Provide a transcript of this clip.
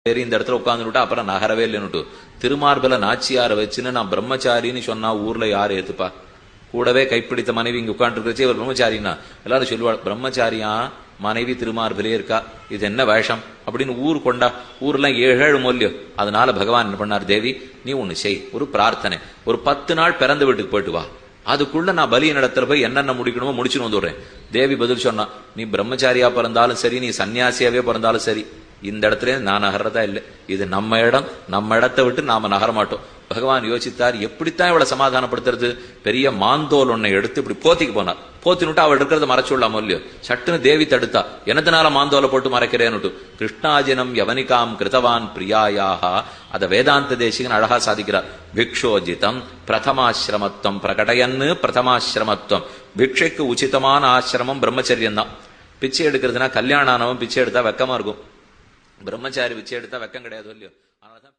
சரி இந்த இடத்துல உட்காந்துட்டா அப்புறம் நகரவே இல்லைன்னுட்டு திருமார்பல நாச்சியார வச்சுன்னு நான் பிரம்மச்சாரின்னு சொன்னா ஊர்ல யாரு ஏத்துப்பா? கூடவே கைப்பிடித்த மனைவி இங்க உட்காந்துருக்கே ஒரு பிரம்மச்சாரின்னா எல்லாரும் சொல்லுவாள், பிரம்மச்சாரியா மனைவி திருமார்பிலே இருக்கா, இது என்ன வேஷம் அப்படின்னு ஊர் கொண்டா. ஊர்லாம் 7 மொழியோ. அதனால பகவான் என்ன பண்ணார், தேவி நீ ஒண்ணு செய், ஒரு பிரார்த்தனை, ஒரு 10 நாள் பிறந்த வீட்டுக்கு போயிட்டு வா, அதுக்குள்ள நான் பலிய நடத்துல போய் என்னென்ன முடிக்கணுமோ முடிச்சுன்னு வந்துடுறேன். தேவி பதில் சொன்னா, நீ பிரம்மச்சாரியா பிறந்தாலும் சரி, நீ சன்னியாசியாவே பிறந்தாலும் சரி, இந்த இடத்துல நான் நகர்றதா இல்லை, இது நம்ம இடம், நம்ம இடத்தை விட்டு நாம நகர மாட்டோம். பகவான் யோசித்தார், எப்படித்தான் இவளை சமாதானப்படுத்துறது? பெரிய மாந்தோல் ஒன்னை எடுத்து இப்படி போத்திக்கு போனார். போத்தினுட்டு அவள் இருக்கிறத மறைச்சுள்ளாமோ இல்லையோ. சட்டுன்னு தேவி தடுத்தா, எனத்தினால மாந்தோலை போட்டு மறைக்கிறேன்னுட்டு. கிருஷ்ணாஜினம் யவனிகாம் கிருத்தவான் பிரியாயாக, அத வேதாந்த தேசிகன் அழகா சாதிக்கிறார். பிக்ஷோஜிதம் பிரதமாசிரமத்துவம் பிரகடயன்னு பிரதமாசிரமத்துவம். பிக்ஷைக்கு உச்சிதமான ஆசிரமம் பிரம்மச்சரியம் தான். பிச்சை எடுக்கிறதுனா கல்யாணம் ஆனவன் பிச்சை எடுத்தா வெக்கமா இருக்கும், பிரம்மச்சாரி பிச்சை எடுத்தா வெக்கம் கிடையாது இல்லையோ. அதனாலதான்